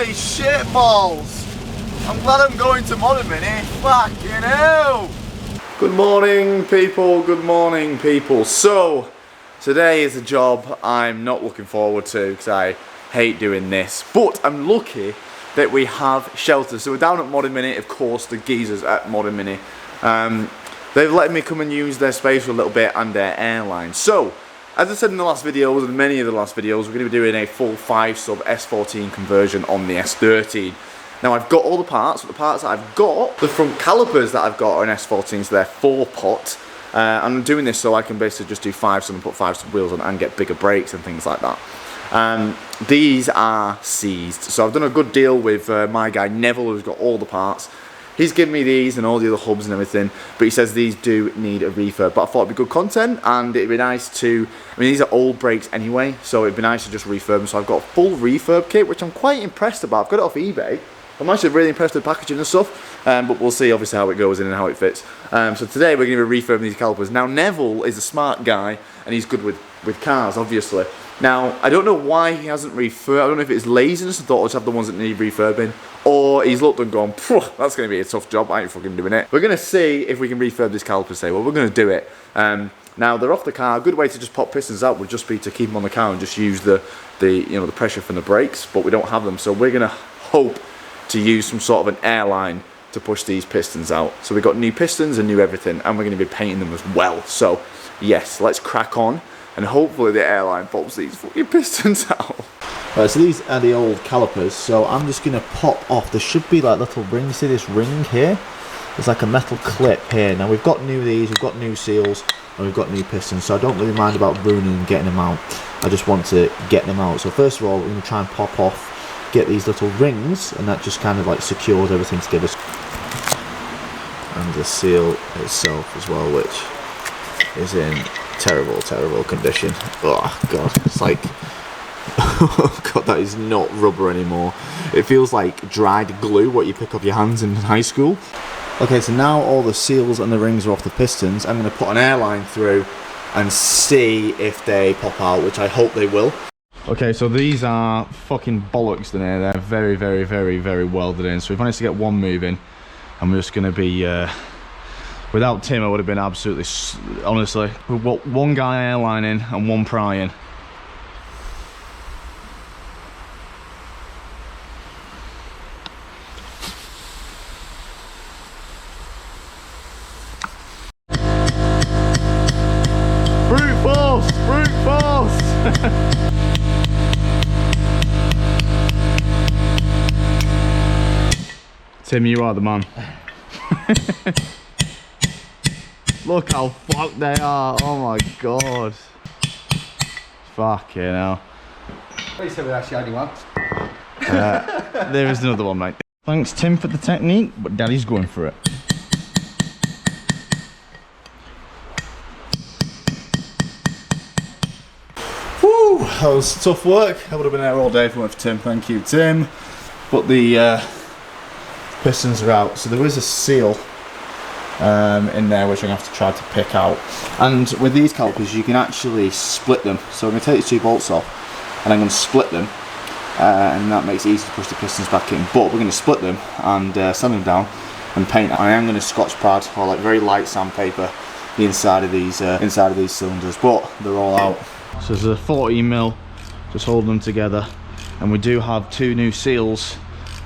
Holy shit balls! I'm glad I'm going to Modern Mini. Fucking hell! Good morning, people. Good morning, people. So, today is a job I'm not looking forward to because I hate doing this. But I'm lucky that we have shelters. So we're down at Modern Mini, of course, the geezers at Modern Mini. They've let me come and use their space for a little bit and their airline. So, as I said in the last videos, and many of the last videos, we're going to be doing a full 5-sub S14 conversion on the S13. Now I've got all the parts, but the parts that I've got, the front calipers that I've got are an S14, so they're 4-pot. I'm doing this so I can basically just do 5-sub and put 5-sub wheels on and get bigger brakes and things like that. These are seized, so I've done a good deal with my guy Neville, who's got all the parts. He's given me these and all the other hubs and everything, but he says these do need a refurb. But I thought it'd be good content, and it'd be nice to, I mean, these are old brakes anyway, so it'd be nice to just refurb them. So I've got a full refurb kit, which I'm quite impressed about. I've got it off eBay. I'm actually really impressed with the packaging and stuff, but we'll see obviously how it goes in and how it fits. So today we're going to be refurbing these calipers. Now Neville is a smart guy, and he's good with cars, obviously. Now, I don't know why he hasn't refurbed. I don't know if it's laziness and thought I'll just have the ones that need refurbing, or he's looked and gone, that's going to be a tough job, I ain't fucking doing it. We're going to see if we can refurb this caliper today. Well, we're going to do it. Now, they're off the car. A good way to just pop pistons out would just be to keep them on the car and just use the pressure from the brakes, but we don't have them. So we're going to hope to use some sort of an airline to push these pistons out. So we've got new pistons and new everything, and we're going to be painting them as well. So, yes, let's crack on. And hopefully the airline pops these fucking pistons out. Right, so these are the old calipers, so I'm just going to pop off. There should be like little rings. See this ring here? There's like a metal clip here. Now we've got new these, we've got new seals, and we've got new pistons, so I don't really mind about ruining and getting them out. I just want to get them out. So first of all, we're going to try and pop off, get these little rings, and that just kind of like secures everything together. And the seal itself as well, which is in terrible condition. Oh god, it's like, oh god, that is not rubber anymore. It feels like dried glue, what you pick off your hands in high school. Okay, so now all the seals and the rings are off the pistons. I'm going to put an airline through and see if they pop out, which I hope they will. Okay, so these are fucking bollocks in here. They're very welded in. So we've managed to get one moving, and we're just going to be without Tim, I would have been absolutely, honestly, we've got one guy airlining and one prying. Brute force! Brute force! Tim, you are the man. Look how fucked they are, oh my god. Fucking hell. Please tell me that shiny one. There is another one, mate. Thanks, Tim, for the technique, but Daddy's going for it. Woo, that was tough work. I would have been there all day if it weren't for Tim. Thank you, Tim. But the pistons are out, so there is a seal in there which I'm going to have to try to pick out. And with these calipers you can actually split them, so I'm going to take these 2 bolts off and I'm going to split them, and that makes it easy to push the pistons back in. But we're going to split them and sand them down and paint. I am going to scotch pad or like very light sandpaper the inside of these cylinders, but they're all out. So there's a 14mm just holding them together, and we do have 2 new seals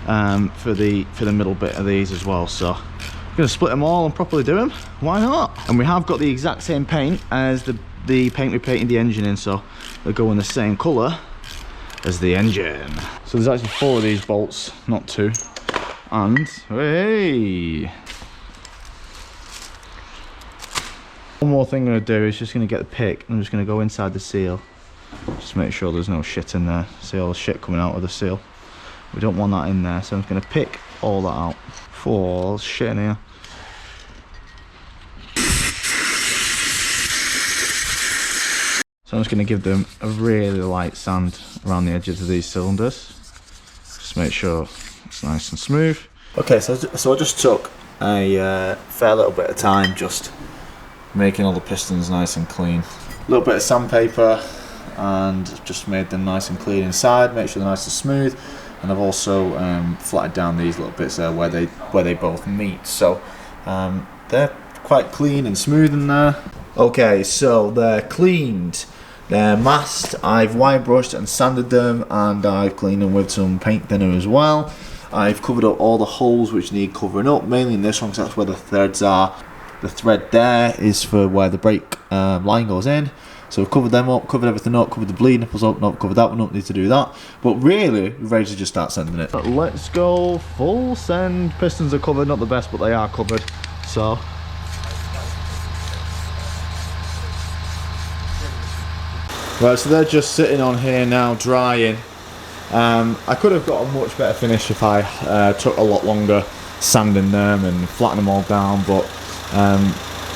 for the middle bit of these as well, so I'm going to split them all and properly do them. Why not? And we have got the exact same paint as the paint we painted the engine in, so they're going the same colour as the engine. So there's actually 4 of these bolts, not 2. And hey, one more thing I'm going to do is just going to get the pick. I'm just going to go inside the seal, just make sure there's no shit in there. See all the shit coming out of the seal. We don't want that in there, so I'm just going to pick all that out. There's shit in here. So I'm just going to give them a really light sand around the edges of these cylinders. Just make sure it's nice and smooth. Okay, so I just took a fair little bit of time just making all the pistons nice and clean. A little bit of sandpaper and just made them nice and clean inside, make sure they're nice and smooth. And I've also flattened down these little bits there where they both meet. So they're quite clean and smooth in there. Okay, so they're cleaned. They're masked. I've wire brushed and sanded them, and I've cleaned them with some paint thinner as well. I've covered up all the holes which need covering up, mainly in this one because that's where the threads are. The thread there is for where the brake line goes in. So we've covered them up, covered everything up, covered the bleed nipples up, not covered that one up, need to do that. But really, we're ready to just start sending it. But let's go full send. Pistons are covered, not the best, but they are covered. So. Right, so they're just sitting on here now, drying. I could have got a much better finish if I took a lot longer sanding them and flattening them all down, but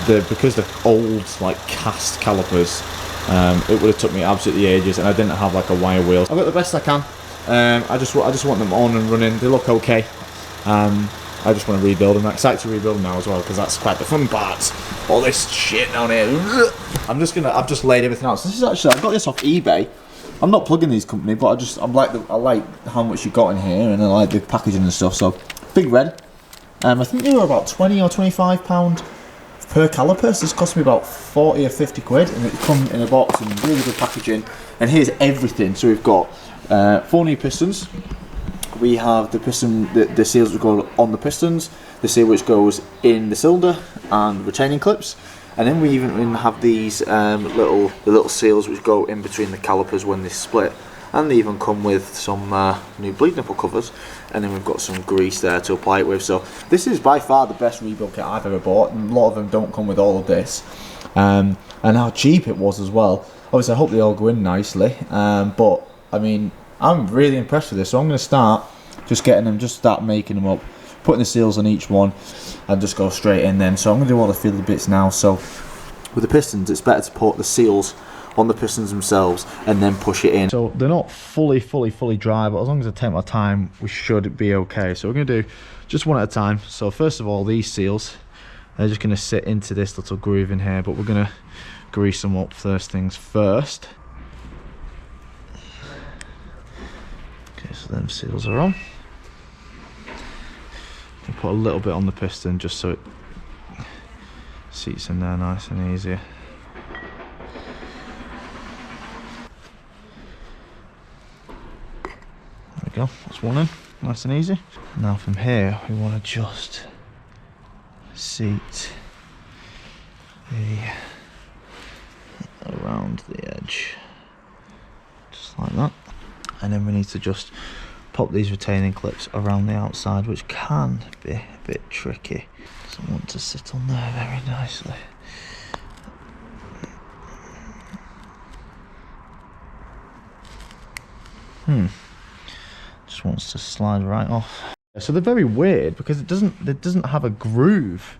because they're old, like cast calipers, it would have took me absolutely ages, and I didn't have like a wire wheel. I've got the best I can. I just want them on and running. They look okay. I just want to rebuild them. I'm excited to rebuild them now as well, because that's quite the fun part. All this shit down here. I've just laid everything out. So this is actually, I got this off eBay. I'm not plugging these company, but I like how much you got in here, and I like the packaging and stuff. So Big Red. I think they were about £20 or £25 per caliper. So this cost me about 40 or 50 quid, and it comes in a box and really good packaging. And here's everything. So we've got 4 new pistons. We have the piston, the seals which go on the pistons, the seal which goes in the cylinder, and retaining clips. And then we even have these little seals which go in between the calipers when they split. And they even come with some new bleed nipple covers. And then we've got some grease there to apply it with. So this is by far the best rebuild kit I've ever bought. And a lot of them don't come with all of this. And how cheap it was as well. Obviously I hope they all go in nicely. But I mean, I'm really impressed with this. So I'm going to start just getting them, just start making them up, putting the seals on each one, and just go straight in then. So I'm going to do all the fiddly bits now. So with the pistons, it's better to put the seals on the pistons themselves and then push it in. So they're not fully dry, but as long as I take my time, we should be okay. So we're going to do just one at a time. So first of all, these seals, they're just going to sit into this little groove in here, but we're going to grease them up first things first. Okay, so them seals are on. I'll put a little bit on the piston just so it seats in there nice and easy. There we go, that's one in, nice and easy. Now from here we want to just seat around the edge, just like that. And then we need to just pop these retaining clips around the outside, which can be a bit tricky. Doesn't want to sit on there very nicely. Just wants to slide right off. So they're very weird because it doesn't have a groove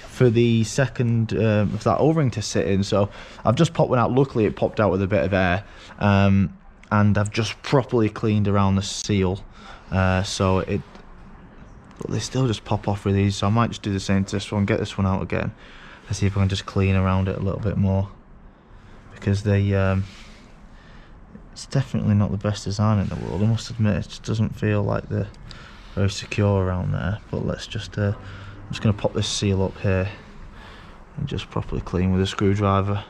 for the second of that O-ring to sit in. So I've just popped one out. Luckily it popped out with a bit of air. And I've just properly cleaned around the seal, but they still just pop off with these, so I might just do the same to this one, get this one out again, and see if I can just clean around it a little bit more, because they it's definitely not the best design in the world, I must admit. It just doesn't feel like they're very secure around there. But let's just I'm just going to pop this seal up here and just properly clean with a screwdriver.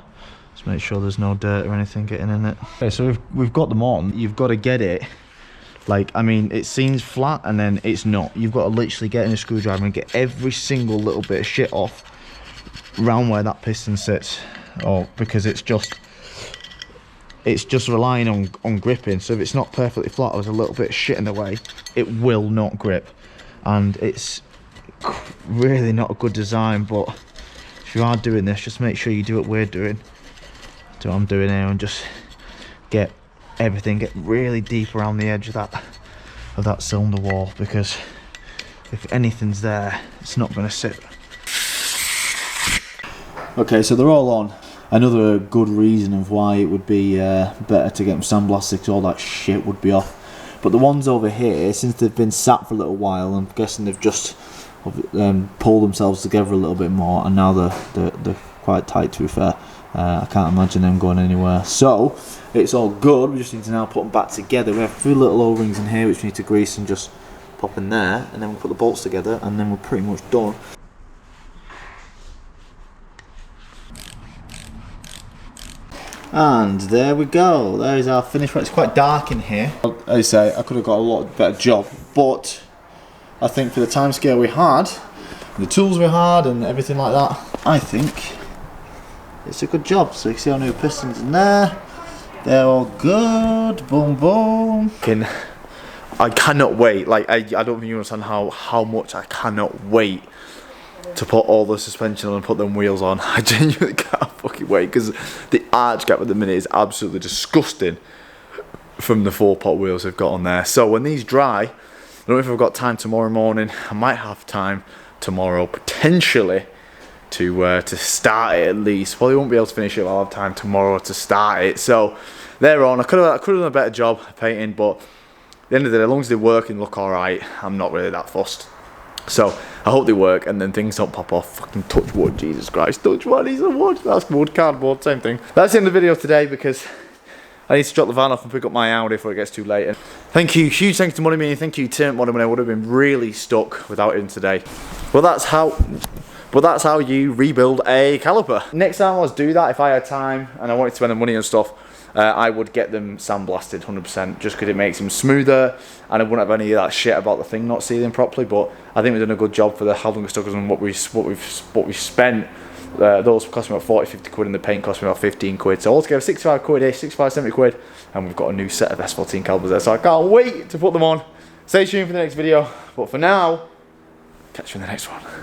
Just make sure there's no dirt or anything getting in it. Okay, so we've got them on. You've got to get it, like, I mean, it seems flat and then it's not. You've got to literally get in a screwdriver and get every single little bit of shit off around where that piston sits. Because it's just relying on gripping. So if it's not perfectly flat or there's a little bit of shit in the way, it will not grip. And it's really not a good design, but if you are doing this, just make sure you do what we're doing. What I'm doing here, and just get really deep around the edge of that cylinder wall, because if anything's there, it's not going to sit. Okay, so they're all on. Another good reason of why it would be better to get them sandblasted, because all that shit would be off. But the ones over here, since they've been sat for a little while, I'm guessing they've just pulled themselves together a little bit more, and now they're quite tight, to be fair. I can't imagine them going anywhere. So it's all good. We just need to now put them back together. We have 3 little O-rings in here which we need to grease and just pop in there, and then we'll put the bolts together, and then we're pretty much done. And there we go. There's our finished product. It's quite dark in here. As I say, I could have got a lot better job, but I think for the time scale we had, the tools we had and everything like that, I think it's a good job. So you can see our new pistons in there. They're all good. Boom, boom. I cannot wait. Like, I don't think you understand how much I cannot wait to put all the suspension on and put them wheels on. I genuinely can't fucking wait, because the arch gap at the minute is absolutely disgusting from the 4-pot wheels they've got on there. So when these dry, I don't know if I've got time tomorrow morning. I might have time tomorrow potentially to start it at least. Probably won't be able to finish it, but I'll have time tomorrow to start it. So they're on. I could have done a better job painting, but at the end of the day, as long as they work and look alright, I'm not really that fussed. So I hope they work and then things don't pop off. Fucking touch wood, Jesus Christ, touch wood, he's a wood. That's wood, cardboard, same thing. That's the end of the video today, because I need to drop the van off and pick up my Audi before it gets too late. And thank you, huge thanks to Money Me, and thank you to Money Me. I would have been really stuck without him today. Well, that's how you rebuild a caliper. Next time I was do that, if I had time and I wanted to spend the money and stuff, I would get them sandblasted 100%, just because it makes them smoother, and I wouldn't have any of that shit about the thing not sealing properly. But I think we've done a good job for how long it took us and what we've spent. Those cost me about 40-50 quid, and the paint cost me about 15 quid. So altogether 65 quid-ish, 65-70 quid, and we've got a new set of S14 calipers there. So I can't wait to put them on. Stay tuned for the next video. But for now, catch you in the next one.